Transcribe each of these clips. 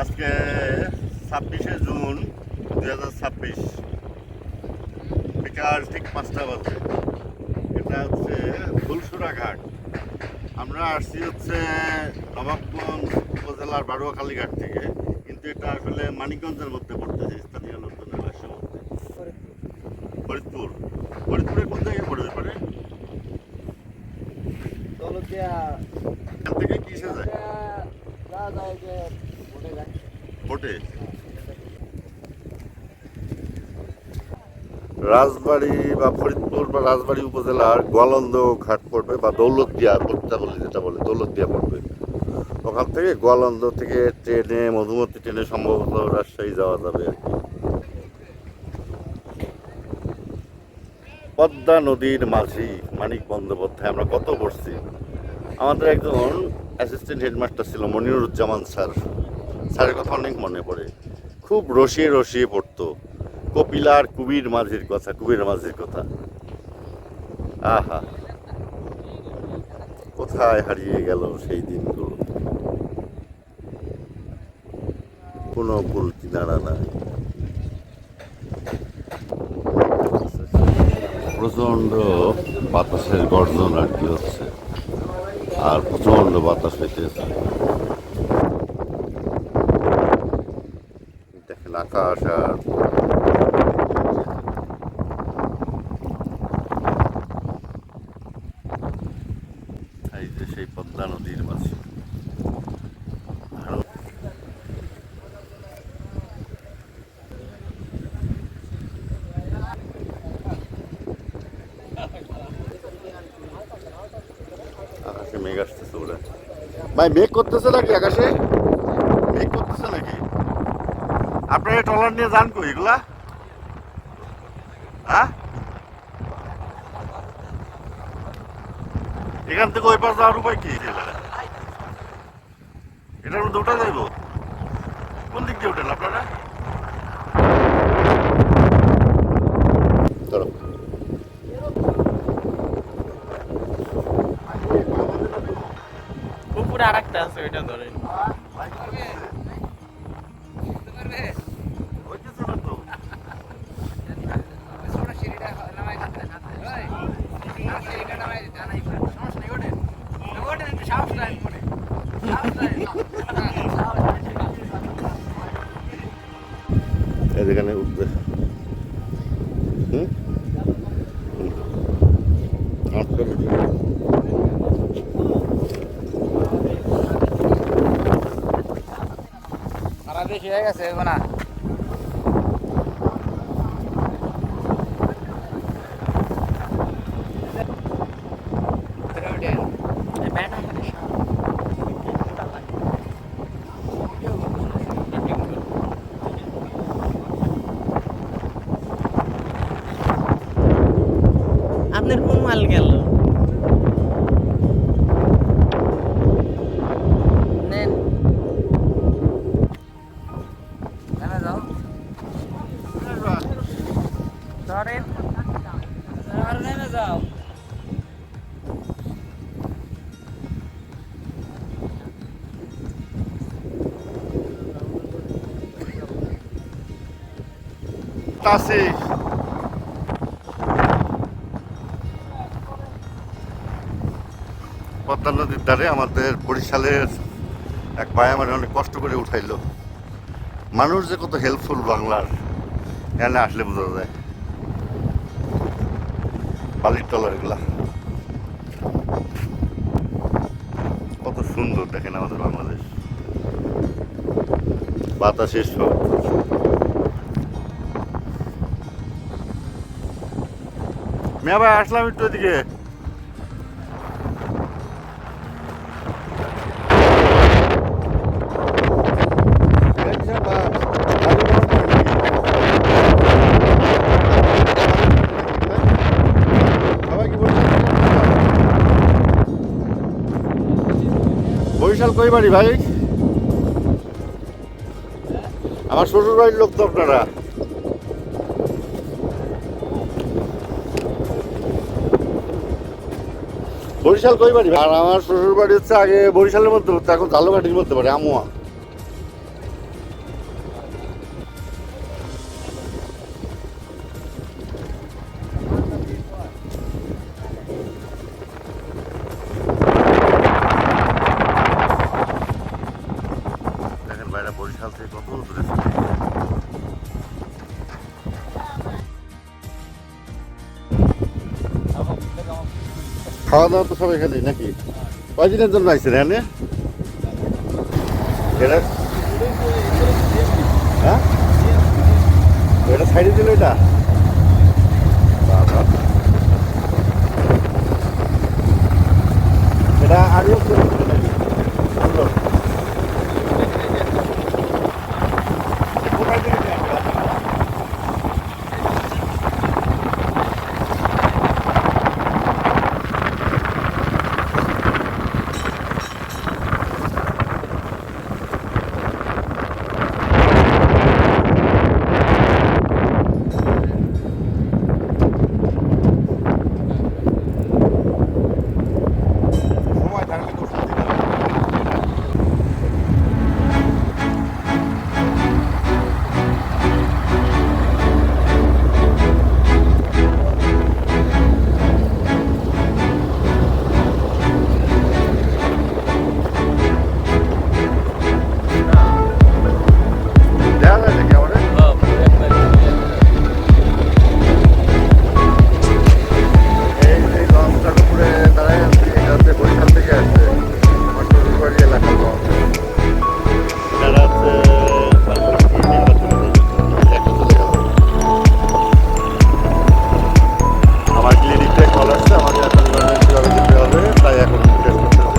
আজকে 26শে জুন 2026 বিকাল ঠিক 5টা বাজে। এটা হচ্ছে ফুলসুরা ঘাট। আমরা আসছি হচ্ছে নবাবগঞ্জ উপজেলার বারুয়াখালী ঘাট থেকে, কিন্তু এটা আসলে মানিকগঞ্জের মধ্যে পড়তেছে, স্থানীয় লোকজনের ভাষ্য মধ্যে। ফরিদপুর। ফরিদপুরে কোন জায়গায় পড়বে পারে? এখান থেকে কিসে যায়? বোটে। রাজবাড়ী বা ফরিদপুর বা রাজবাড়ী উপজেলার গোয়ালন্দ ঘাট পড়বে, বা দৌলতদিয়া বলি যেটা বলে দৌলতদিয়া পড়বে। ওখান থেকে গোয়ালন্দ থেকে ট্রেনে, মধুমতি ট্রেনে সম্ভবত রাজশাহী যাওয়া যাবে আর কি। পদ্মা নদীর মাঝি মানিক বন্দ্যোপাধ্যায় আমরা কত পড়ছি। আমাদের একজন অ্যাসিস্ট্যান্ট হেডমাস্টার ছিল মনিরুজ্জামান স্যার। স্যারের কথা অনেক মনে পড়ে। খুব রসিয়ে রসিয়ে পড়তো কপিলার কুবির মাঝির কথা। আহা, কোথায় হারিয়ে গেল সেই দিনগুলো, কোনো কুল কিনারা নাই। প্রচণ্ড বাতাসের গর্জন আর কি হচ্ছে, আর প্রচণ্ড বাতাস হইতেছে। দেখেন আকাশ আর এই যে সেই পদ্মা নদীর মাঝে। আকাশে মেঘ আসতেছে বলে। ভাই মেঘ করতেছে নাকি আকাশে? মেঘ করতেছে নাকি? আপনারা ট্রলার নিয়ে যান কই এগুলা? হ্যাঁ, এখান থেকে ওই পাশ যাওয়ার উপায় কি? এটার মধ্যে ওঠা যাইব? কোন দিক দিয়ে ওঠেন আপনারা? চলো। পুকুরে আর একটা আছে, ওইটা ধরে। এখানে উঠবে। হুম, সারা বেশি হয়ে গেছে না। আপনার কোন মাল গেল? নেন যাও ধরেন আর নেমে যাও। আছে পদ্মা নদীর ধারে আমাদের বরিশালের এক ভাই আমার অনেক কষ্ট করে উঠাইলো। মানুষ যে কত হেল্পফুল বাংলার, এখানে আসলে বোঝা যায়। বালির টলার এগুলা কত সুন্দর, দেখেন আমাদের বাংলাদেশ। বাতাসের সব মিয়া ভাই আসলাম একটু এদিকে। বরিশাল কই বাড়ি ভাই? আমার শ্বশুর বাড়ির লোক তো আপনারা। বরিশাল কই বাড়ি? আর আমার শ্বশুর বাড়ি হচ্ছে আগে বরিশালের মধ্যে পড়তো, এখন ঝালকাঠির মধ্যে পড়ে, আমুয়া। বাইরে বরিশাল থেকে কত দূরে। খাওয়া দাওয়া তো সব এখানেই নাকি? কয়দিনের জন্য আইসেন এখানে? এটা হ্যাঁ, এটা সাইডে দিল এটা। বাবা, এটা আগেও করেছিল নাকি? সুন্দর। কোথায় থেকে নিয়ে আসবে? সময় থাকলে তো সুবিধা হবে। দেখা যায় নাকি আমাদের? এই লঞ্চটার উপরে দাঁড়ায় আছি, এটা হচ্ছে বরিশাল থেকে আসছে আমার শ্বশুরবাড়ি এলাকার লঞ্চ। এনারা হচ্ছে আমার ক্লিনিকে কল আসছে, আমাকে এখন কীভাবে যেতে হবে তাই এখন টেস্ট করতেছি।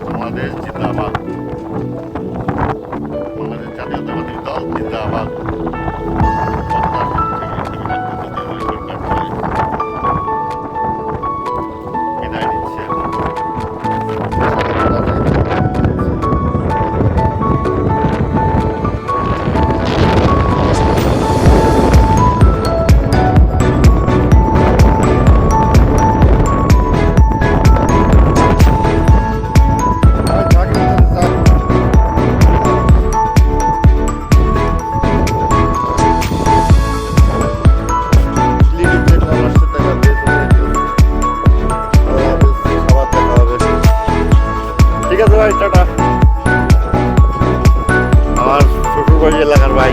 বাংলাদেশ জিন্দাবাদ, বাংলাদেশ জাতীয়তাবাদী দল জিন্দাবাদ। বিদায় নিচ্ছে এখন। ঠিক আছে ভাই, টাটা। আমার শ্বশুরবাড়ি এলাকার ভাই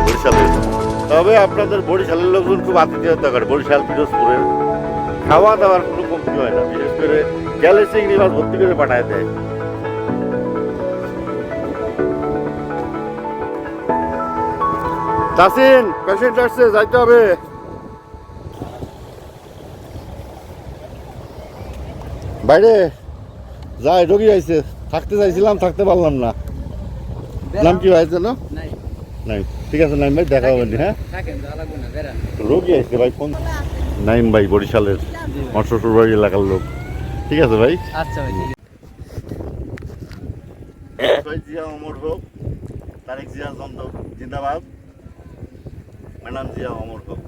বরিশালের। তবে আপনাদের বরিশালের লোকজন খুব আতিথেয়তা করে। বরিশাল পিরোজপুরের খাওয়া দাওয়ার কোনো কমতি হয় না, বিশেষ করে গেলে চিংড়ি মাছ ভর্তি করে পাঠায় দেয়। তাসিন, পেশেন্ট আসছে, যাইতে হবে। বাইরে যাই, রোগী আইছে, থাকতে চাইছিলাম, থাকতে পারলাম না। নাম কি ভাই যেন? নাই, ঠিক আছে নাইম ভাই, দেখা হবে হ্যাঁ। রোগী আইছে ভাই, ফোন। নাইম ভাই বরিশালের, আমার শ্বশুরবাড়ি এলাকার লোক। ঠিক আছে ভাই। আচ্ছা ভাই। জিয়া অমর হোক, তারেক জিয়া জিন্দাবাদ, ম্যাডাম জিয়া অমর হোক।